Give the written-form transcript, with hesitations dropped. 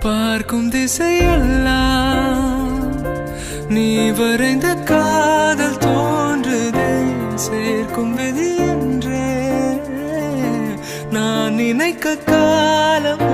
பார்க்கும் திசையெல்லாம் நீ வரைந்த காதல் தோன்றுதே. சேர்க்கும் விதி என்றே நான் நினைக்க காலம்